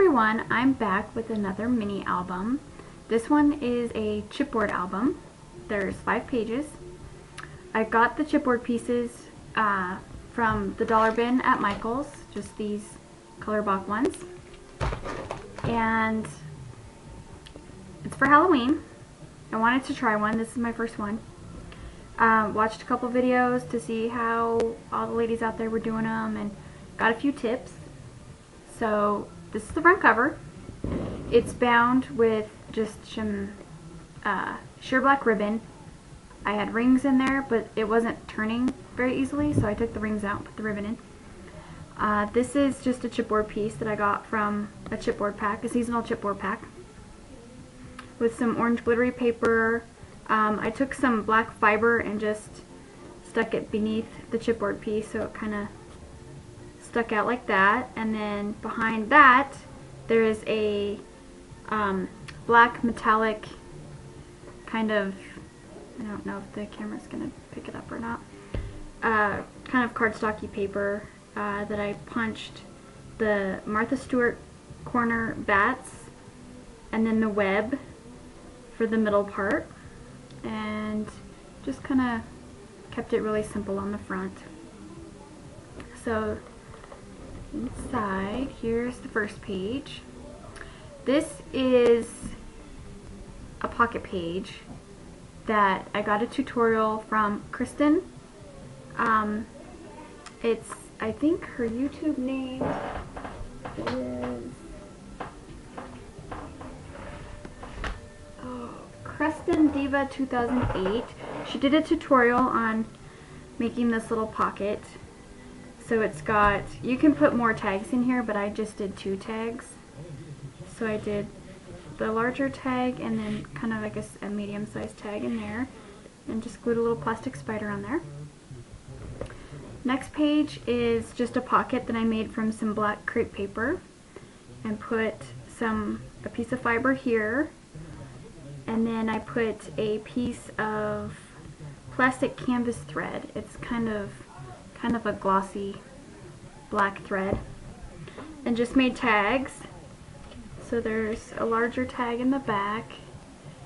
everyone, I'm back with another mini album. This one is a chipboard album. There's 5 pages. I got the chipboard pieces from the dollar bin at Michael's, just these color box ones. And it's for Halloween. I wanted to try one. This is my first one. Watched a couple videos to see how all the ladies out there were doing them and got a few tips. So this is the front cover. It's bound with just some sheer black ribbon. I had rings in there, but it wasn't turning very easily, so I took the rings out and put the ribbon in. This is just a chipboard piece that I got from a chipboard pack, a seasonal chipboard pack, with some orange glittery paper. I took some black fiber and just stuck it beneath the chipboard piece so it kind of stuck out like that. And then behind that there is a black metallic kind of, I don't know if the camera's going to pick it up or not, kind of cardstocky paper that I punched the Martha Stewart corner bats and then the web for the middle part, and just kind of kept it really simple on the front. So inside, here's the first page. This is a pocket page that I got a tutorial from Kristen. It's, I think her YouTube name is Kristen Diva 2008. She did a tutorial on making this little pocket. So it's got, you can put more tags in here, but I just did 2 tags. So I did the larger tag and then kind of like a medium-sized tag in there, and just glued a little plastic spider on there. Next page is just a pocket that I made from some black crepe paper and put a piece of fiber here, and then I put a piece of plastic canvas thread. It's kind of a glossy black thread, and just made tags. So there's a larger tag in the back,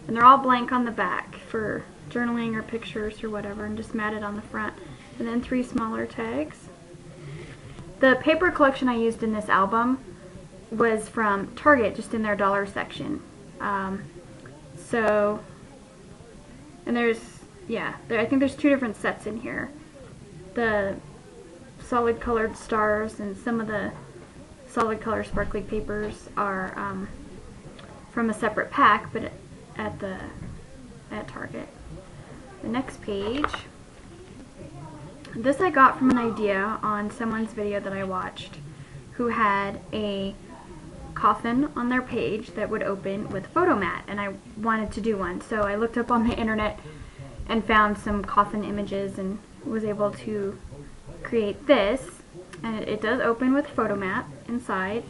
and they're all blank on the back for journaling or pictures or whatever, and just matted on the front, and then 3 smaller tags. The paper collection I used in this album was from Target, just in their dollar section. And there's, yeah, I think there's 2 different sets in here. The solid colored stars and some of the solid color sparkly papers are from a separate pack, but at Target. The next page, this I got from an idea on someone's video that I watched, who had a coffin on their page that would open with photo mat, and I wanted to do one. So I looked up on the internet and found some coffin images and was able to create this, and it does open with photo mat inside.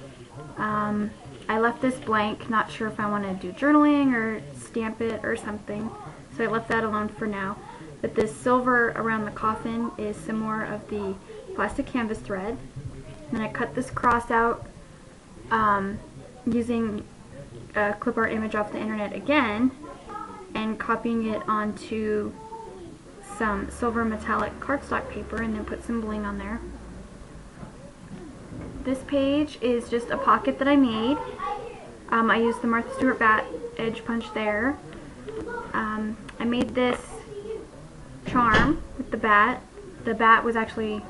I left this blank, not sure if I want to do journaling or stamp it or something, so I left that alone for now. But this silver around the coffin is some more of the plastic canvas thread. And then I cut this cross out using a clip art image off the internet again, and copying it onto some silver metallic cardstock paper, and then put some bling on there. This page is just a pocket that I made. I used the Martha Stewart bat edge punch there. I made this charm with the bat. The bat was actually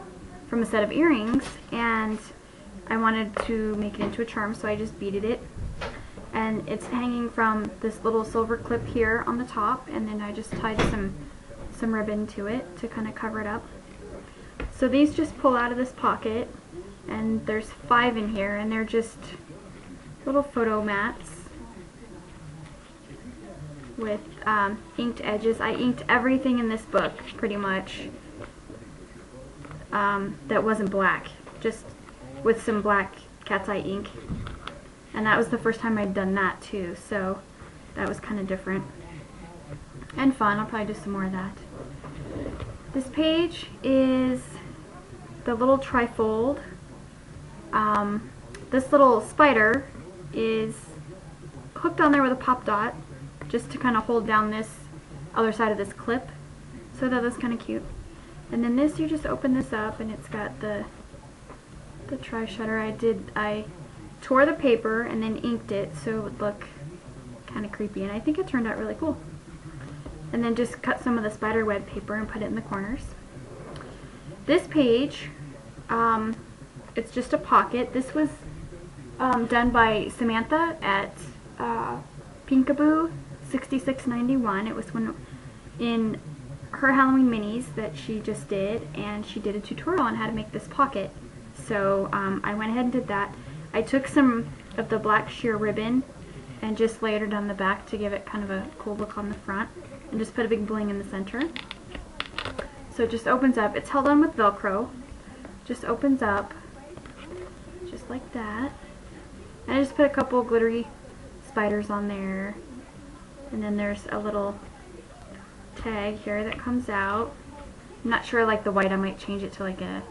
from a set of earrings, and I wanted to make it into a charm, so I just beaded it. And it's hanging from this little silver clip here on the top, and then I just tied some ribbon to it to kind of cover it up. So these just pull out of this pocket, and there's 5 in here, and they're just little photo mats with inked edges. I inked everything in this book pretty much that wasn't black, just with some black cat's eye ink, and that was the first time I'd done that too, so that was kind of different and fun. I'll probably do some more of that. This page is the little trifold. This little spider is hooked on there with a pop dot just to kind of hold down this other side of this clip. So that was kind of cute. And then this, you just open this up and it's got the tri-shutter. I tore the paper and then inked it so it would look kind of creepy, and I think it turned out really cool. And then just cut some of the spider web paper and put it in the corners. This page, it's just a pocket. This was done by Samantha at Pinkaboo 6691. It was one in her Halloween minis that she just did, and she did a tutorial on how to make this pocket. So I went ahead and did that. I took some of the black sheer ribbon and just layered it on the back to give it kind of a cool look on the front, and just put a big bling in the center. So it just opens up. It's held on with Velcro. Just opens up just like that. And I just put a couple glittery spiders on there. And then there's a little tag here that comes out. I'm not sure, like the white, I might change it to like a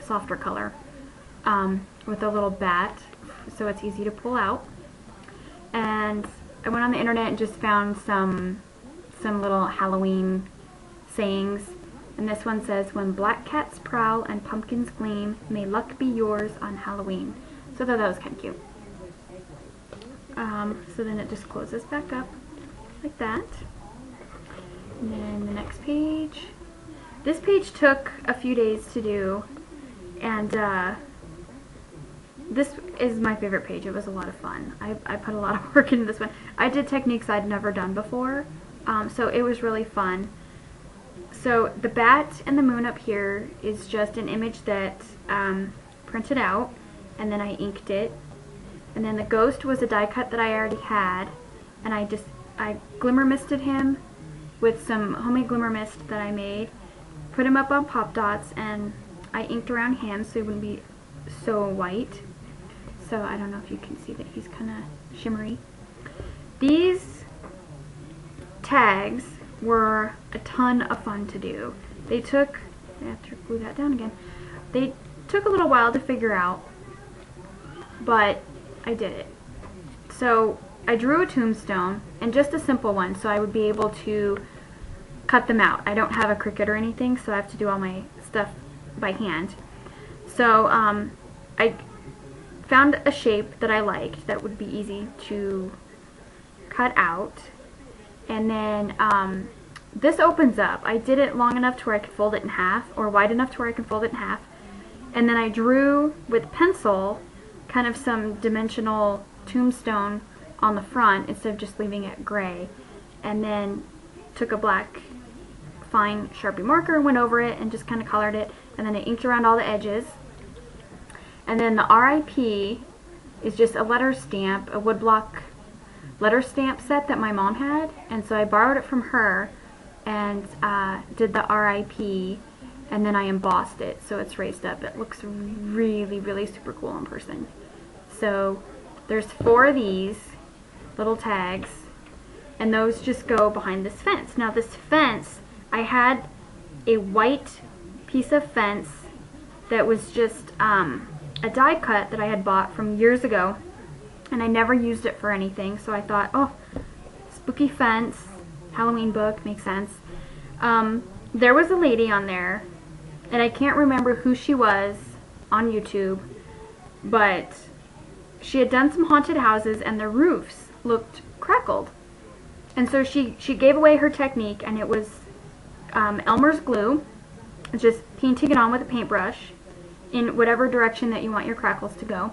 softer color. With a little bat, so it's easy to pull out. And I went on the internet and just found some little Halloween sayings. And this one says, "When black cats prowl and pumpkins gleam, may luck be yours on Halloween." So I thought that was kind of cute. So then it just closes back up like that. And then the next page. This page took a few days to do, and this is my favorite page. It was a lot of fun. I put a lot of work into this one. I did techniques I'd never done before, so it was really fun. So the bat and the moon up here is just an image that printed out, and then I inked it. And then the ghost was a die cut that I already had, and I glimmer misted him with some homemade glimmer mist that I made, put him up on pop dots, and I inked around him so he wouldn't be so white. So I don't know if you can see that he's kind of shimmery. These tags were a ton of fun to do. They took, I have to glue that down again. They took a little while to figure out, but I did it. So I drew a tombstone, and just a simple one, so I would be able to cut them out. I don't have a Cricut or anything, so I have to do all my stuff by hand. So I found a shape that I liked that would be easy to cut out, and then this opens up. I did it long enough to where I could fold it in half, or wide enough to where I can fold it in half, and then I drew with pencil kind of some dimensional tombstone on the front instead of just leaving it gray, and then took a black fine Sharpie marker and went over it and just kind of colored it, and then I inked around all the edges. And then the RIP is just a letter stamp, a woodblock letter stamp set that my mom had, and so I borrowed it from her and did the RIP, and then I embossed it so it's raised up. It looks really, really super cool in person. So there's 4 of these little tags, and those just go behind this fence. Now this fence, I had a white piece of fence that was just a die cut that I had bought from years ago, and I never used it for anything, so I thought, oh, spooky fence, Halloween book, makes sense. There was a lady on there, and I can't remember who she was on YouTube, but she had done some haunted houses and the roofs looked crackled. And so she gave away her technique, and it was Elmer's glue, just painting it on with a paintbrush in whatever direction that you want your crackles to go,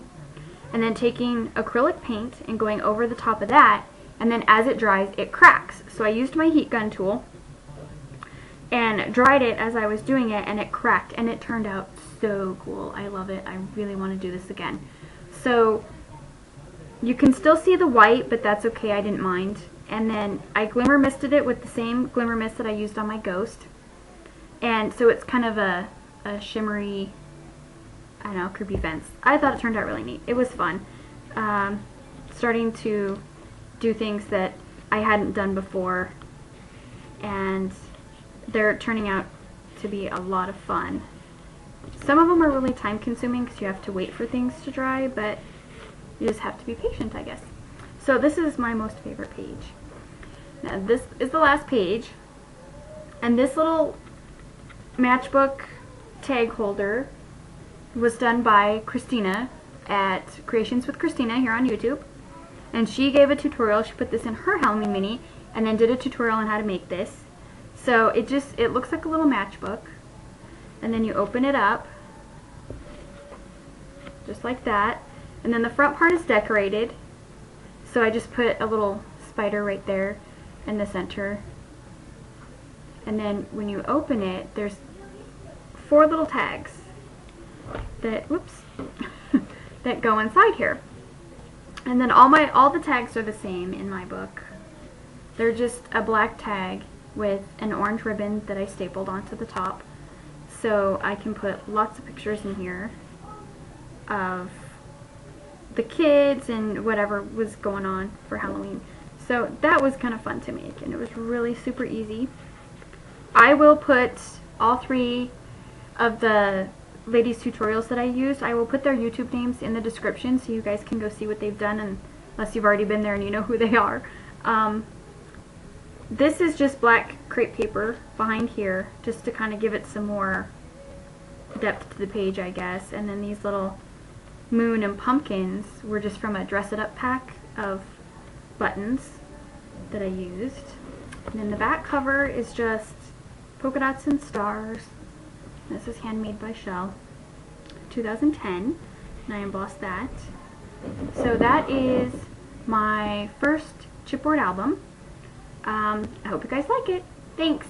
and then taking acrylic paint and going over the top of that, and then as it dries it cracks. So I used my heat gun tool and dried it as I was doing it, and it cracked, and it turned out so cool. I love it. I really want to do this again. So you can still see the white, but that's okay, I didn't mind. And then I glimmer misted it with the same glimmer mist that I used on my ghost, and so it's kind of a shimmery, I don't know, creepy fence. I thought it turned out really neat. It was fun. Starting to do things that I hadn't done before, and they're turning out to be a lot of fun. Some of them are really time consuming because you have to wait for things to dry, but You just have to be patient, I guess. So this is my most favorite page. Now this is the last page, and this little matchbook tag holder was done by Christina at Creations with Christina here on YouTube, and she gave a tutorial. She put this in her Halloween mini and then did a tutorial on how to make this. So it looks like a little matchbook, and then you open it up just like that, and then the front part is decorated, so I just put a little spider right there in the center, and then when you open it, there's 4 little tags that, whoops, that go inside here. And then all the tags are the same in my book. They're just a black tag with an orange ribbon that I stapled onto the top, so I can put lots of pictures in here of the kids and whatever was going on for Halloween. So that was kind of fun to make, and it was really super easy. I will put all 3 of the ladies' tutorials that I used. I will put their YouTube names in the description so you guys can go see what they've done, unless you've already been there and you know who they are. This is just black crepe paper behind here, just to kind of give it some more depth to the page, I guess. And then these little moon and pumpkins were just from a Dress It Up pack of buttons that I used. And then the back cover is just polka dots and stars. This is handmade by Shell, 2010, and I embossed that. So that is my first chipboard album. I hope you guys like it. Thanks!